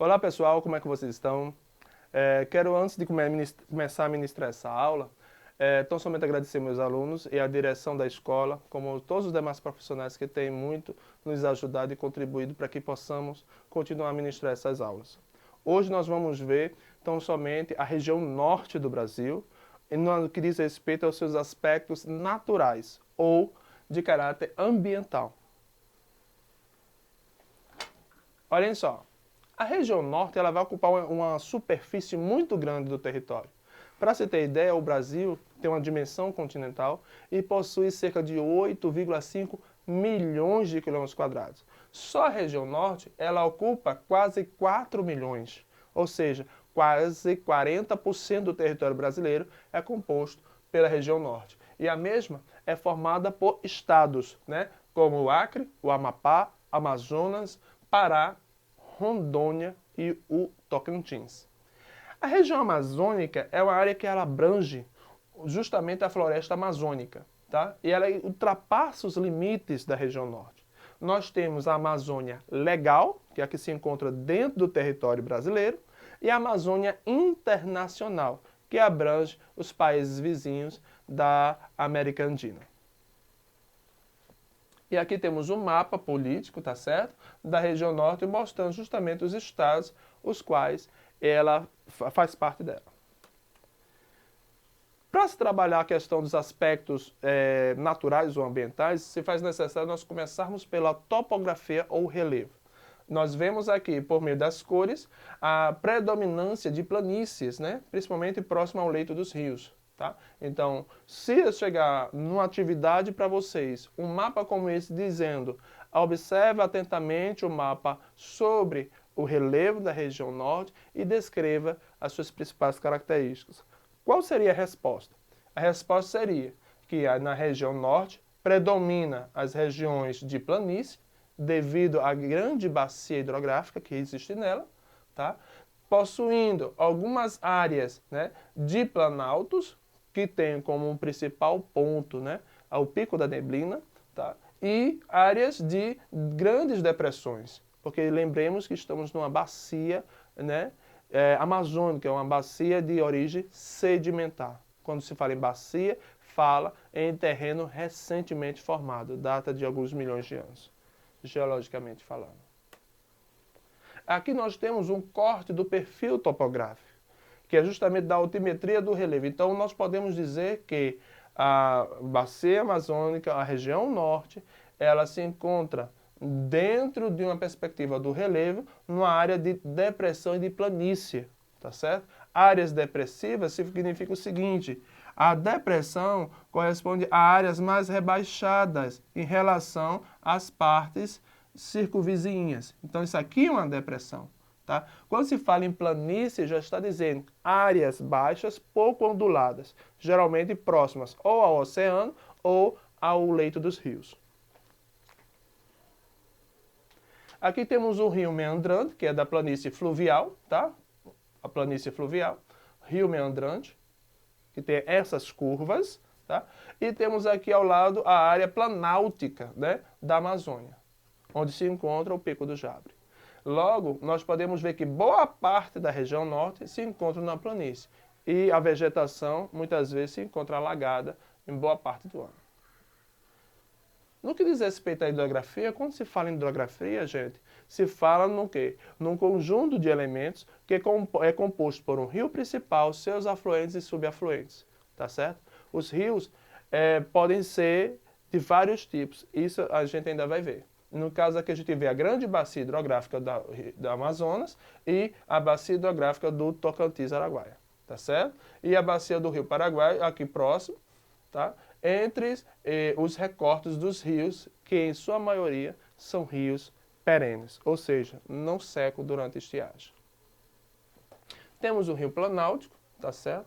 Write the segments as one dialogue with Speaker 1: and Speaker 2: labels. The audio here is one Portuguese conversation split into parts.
Speaker 1: Olá pessoal, como é que vocês estão? Quero antes de começar a ministrar essa aula, tão somente agradecer meus alunos e a direção da escola, como todos os demais profissionais que têm muito nos ajudado e contribuído para que possamos continuar a ministrar essas aulas. Hoje nós vamos ver tão somente a região norte do Brasil, no que diz respeito aos seus aspectos naturais ou de caráter ambiental. Olhem só. A região norte ela vai ocupar uma superfície muito grande do território. Para se ter ideia, o Brasil tem uma dimensão continental e possui cerca de 8,5 milhões de quilômetros quadrados. Só a região norte ela ocupa quase 4 milhões, ou seja, quase 40% do território brasileiro é composto pela região norte. E a mesma é formada por estados, né, como o Acre, o Amapá, Amazonas, Pará, Rondônia e o Tocantins. A região amazônica é uma área que ela abrange justamente a floresta amazônica, tá? E ela ultrapassa os limites da região norte. Nós temos a Amazônia legal, que é a que se encontra dentro do território brasileiro, e a Amazônia internacional, que abrange os países vizinhos da América Andina. E aqui temos um mapa político, tá certo? Da região norte, mostrando justamente os estados, os quais ela faz parte dela. Para se trabalhar a questão dos aspectos naturais ou ambientais, se faz necessário nós começarmos pela topografia ou relevo. Nós vemos aqui, por meio das cores, a predominância de planícies, né? Principalmente próximo ao leito dos rios. Tá? Então, se eu chegar numa atividade para vocês, um mapa como esse dizendo, observe atentamente o mapa sobre o relevo da região norte e descreva as suas principais características. Qual seria a resposta? A resposta seria que na região norte predomina as regiões de planície, devido à grande bacia hidrográfica que existe nela, tá? Possuindo algumas áreas, né, de planaltos, que tem como um principal ponto, né, o Pico da Neblina, tá? E áreas de grandes depressões, porque lembremos que estamos numa bacia, né, amazônica, uma bacia de origem sedimentar. Quando se fala em bacia, fala em terreno recentemente formado, data de alguns milhões de anos, geologicamente falando. Aqui nós temos um corte do perfil topográfico, que é justamente da altimetria do relevo. Então, nós podemos dizer que a bacia amazônica, a região norte, ela se encontra dentro de uma perspectiva do relevo, numa área de depressão e de planície, tá certo? Áreas depressivas significa o seguinte: a depressão corresponde a áreas mais rebaixadas em relação às partes circunvizinhas. Então, isso aqui é uma depressão. Tá? Quando se fala em planície, já está dizendo áreas baixas pouco onduladas, geralmente próximas ou ao oceano ou ao leito dos rios. Aqui temos o rio meandrante, que é da planície fluvial, tá? A planície fluvial, rio meandrante, que tem essas curvas, tá? E temos aqui ao lado a área planáltica, né, da Amazônia, onde se encontra o Pico do Jabre. Logo, nós podemos ver que boa parte da região norte se encontra na planície e a vegetação muitas vezes se encontra alagada em boa parte do ano. No que diz respeito à hidrografia, quando se fala em hidrografia, gente, se fala no quê? Num conjunto de elementos que é composto por um rio principal, seus afluentes e subafluentes, tá certo? Os rios podem ser de vários tipos, isso a gente ainda vai ver. No caso aqui a gente vê a grande bacia hidrográfica da Amazonas e a bacia hidrográfica do Tocantins-Araguaia, tá certo? E a bacia do Rio Paraguai aqui próximo, tá? Entre os recortes dos rios, que em sua maioria são rios perenes, ou seja, não secam durante a estiagem. Temos o rio Planáltico, tá certo?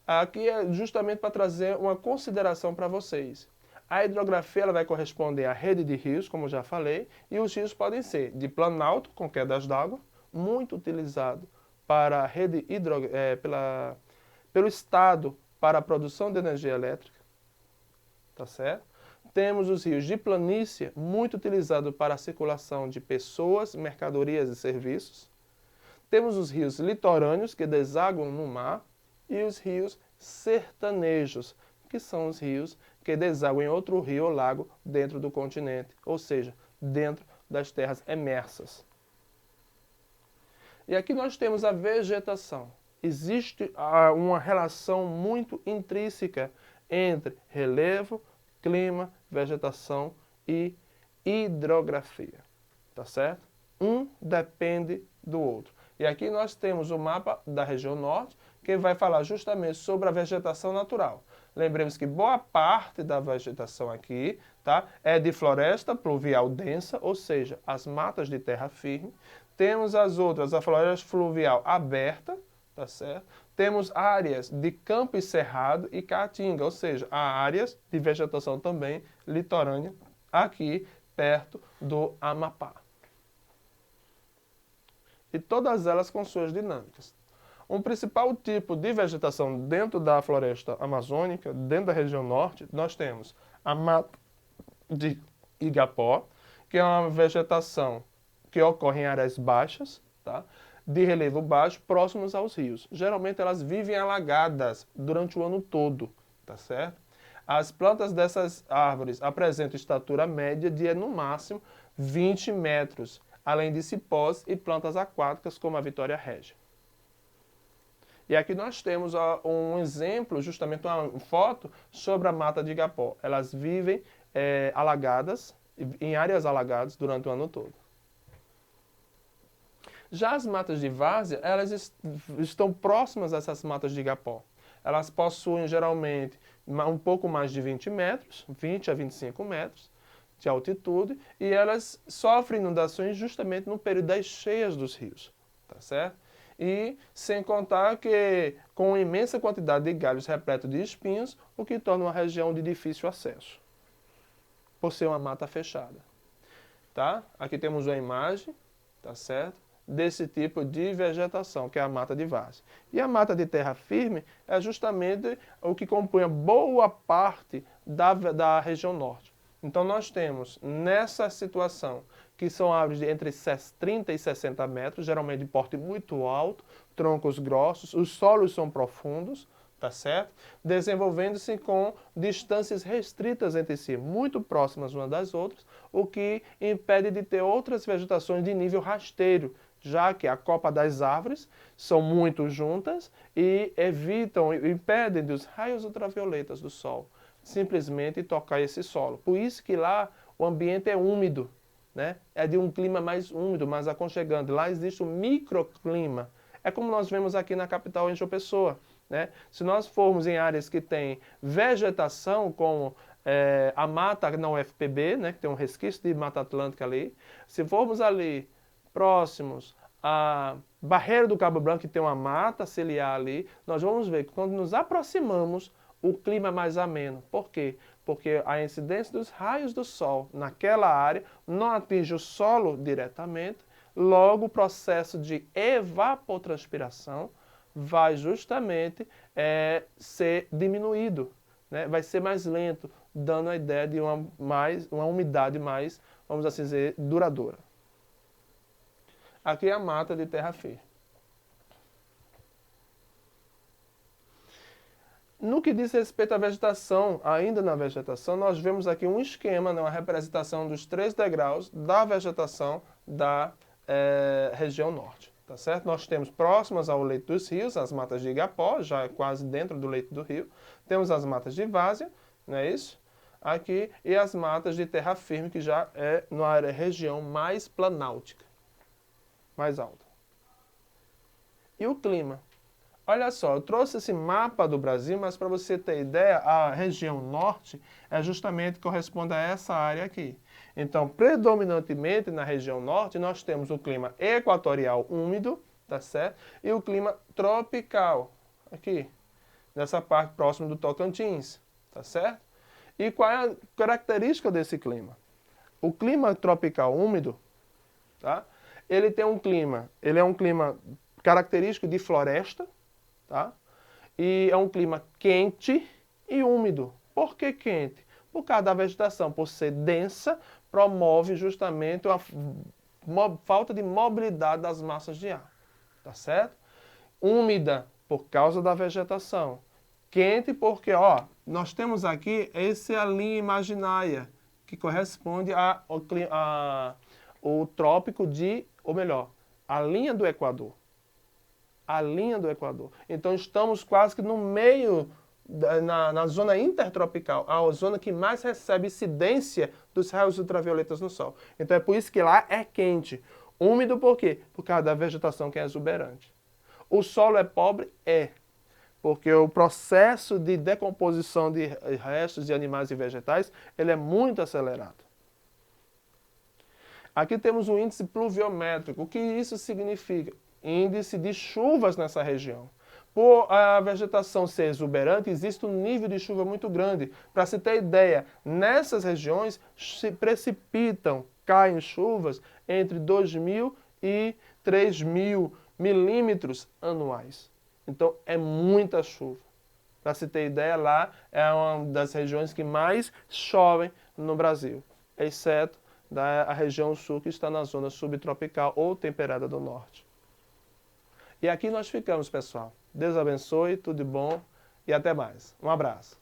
Speaker 1: Aqui é justamente para trazer uma consideração para vocês. A hidrografia ela vai corresponder à rede de rios, como já falei, e os rios podem ser de planalto, com quedas d'água, muito utilizado para a rede pelo Estado para a produção de energia elétrica, tá certo? Temos os rios de planície, muito utilizado para a circulação de pessoas, mercadorias e serviços. Temos os rios litorâneos, que desaguam no mar, e os rios sertanejos, que são os rios que desaguam em outro rio ou lago dentro do continente, ou seja, dentro das terras emersas. E aqui nós temos a vegetação. Existe uma relação muito intrínseca entre relevo, clima, vegetação e hidrografia. Tá certo? Um depende do outro. E aqui nós temos o mapa da região norte, que vai falar justamente sobre a vegetação natural. Lembremos que boa parte da vegetação aqui, tá, é de floresta pluvial densa, ou seja, as matas de terra firme. Temos as outras, a floresta fluvial aberta, tá certo? Temos áreas de campo e cerrado e caatinga, ou seja, há áreas de vegetação também litorânea aqui perto do Amapá. E todas elas com suas dinâmicas. Um principal tipo de vegetação dentro da floresta amazônica, dentro da região norte, nós temos a mata de Igapó, que é uma vegetação que ocorre em áreas baixas, tá? De relevo baixo, próximos aos rios. Geralmente elas vivem alagadas durante o ano todo, tá certo? As plantas dessas árvores apresentam estatura média de, no máximo, 20 metros, além de cipós e plantas aquáticas como a Vitória Régia. E aqui nós temos um exemplo, justamente uma foto sobre a mata de Igapó. Elas vivem alagadas, em áreas alagadas durante o ano todo. Já as matas de várzea, elas estão próximas a essas matas de Igapó. Elas possuem geralmente um pouco mais de 20 metros, 20 a 25 metros de altitude, e elas sofrem inundações justamente no período das cheias dos rios, tá certo? E sem contar que com uma imensa quantidade de galhos repletos de espinhos, o que torna uma região de difícil acesso, por ser uma mata fechada. Tá? Aqui temos uma imagem, tá certo? Desse tipo de vegetação, que é a mata de várzea. E a mata de terra firme é justamente o que compõe boa parte da região norte. Então nós temos nessa situação, que são árvores de entre 30 e 60 metros, geralmente de porte muito alto, troncos grossos, os solos são profundos, tá certo? Desenvolvendo-se com distâncias restritas entre si, muito próximas umas das outras, o que impede de ter outras vegetações de nível rasteiro, já que a copa das árvores são muito juntas e impedem dos raios ultravioletas do sol simplesmente tocar esse solo. Por isso que lá o ambiente é úmido, né? É de um clima mais úmido, mais aconchegante. Lá existe um microclima. É como nós vemos aqui na capital, em João Pessoa, né? Se nós formos em áreas que tem vegetação, como a mata na UFPB, né? Que tem um resquício de Mata Atlântica ali. Se formos ali próximos à Barreira do Cabo Branco, que tem uma mata ciliar ali, nós vamos ver que quando nos aproximamos, o clima é mais ameno. Por quê? Porque a incidência dos raios do sol naquela área não atinge o solo diretamente, logo o processo de evapotranspiração vai justamente ser diminuído, né? Vai ser mais lento, dando a ideia de uma umidade mais, vamos assim dizer, duradoura. Aqui é a mata de terra firme. No que diz respeito à vegetação, ainda na vegetação, nós vemos aqui um esquema, né, uma representação dos 3 degraus da vegetação da região norte. Tá certo? Nós temos próximas ao leito dos rios, as matas de Igapó, já quase dentro do leito do rio. Temos as matas de várzea, não é isso? Aqui, e as matas de terra firme, que já é na região mais planáltica, mais alta. E o clima? Olha só, eu trouxe esse mapa do Brasil, mas para você ter ideia, a região norte justamente corresponde a essa área aqui. Então, predominantemente na região norte, nós temos o clima equatorial úmido, tá certo? E o clima tropical, aqui, nessa parte próxima do Tocantins, tá certo? E qual é a característica desse clima? O clima tropical úmido, tá? Ele é um clima característico de floresta, tá? E é um clima quente e úmido. Por que quente? Por causa da vegetação, por ser densa, promove justamente uma falta de mobilidade das massas de ar. tá certo? Úmida por causa da vegetação. Quente porque, ó, nós temos aqui essa linha imaginária que corresponde ao trópico de, ou melhor, a linha do Equador. A linha do Equador. Então estamos quase que no meio, na zona intertropical, a zona que mais recebe incidência dos raios ultravioletas no Sol. Então é por isso que lá é quente. Úmido por quê? Por causa da vegetação que é exuberante. O solo é pobre? É. Porque o processo de decomposição de restos de animais e vegetais, ele é muito acelerado. Aqui temos o índice pluviométrico. O que isso significa? Índice de chuvas nessa região. Por a vegetação ser exuberante, existe um nível de chuva muito grande. Para se ter ideia, nessas regiões se precipitam, caem chuvas entre 2.000 e 3.000 milímetros anuais. Então é muita chuva. Para se ter ideia, lá é uma das regiões que mais chovem no Brasil, exceto a região sul, que está na zona subtropical ou temperada do norte. E aqui nós ficamos, pessoal. Deus abençoe, tudo de bom e até mais. Um abraço.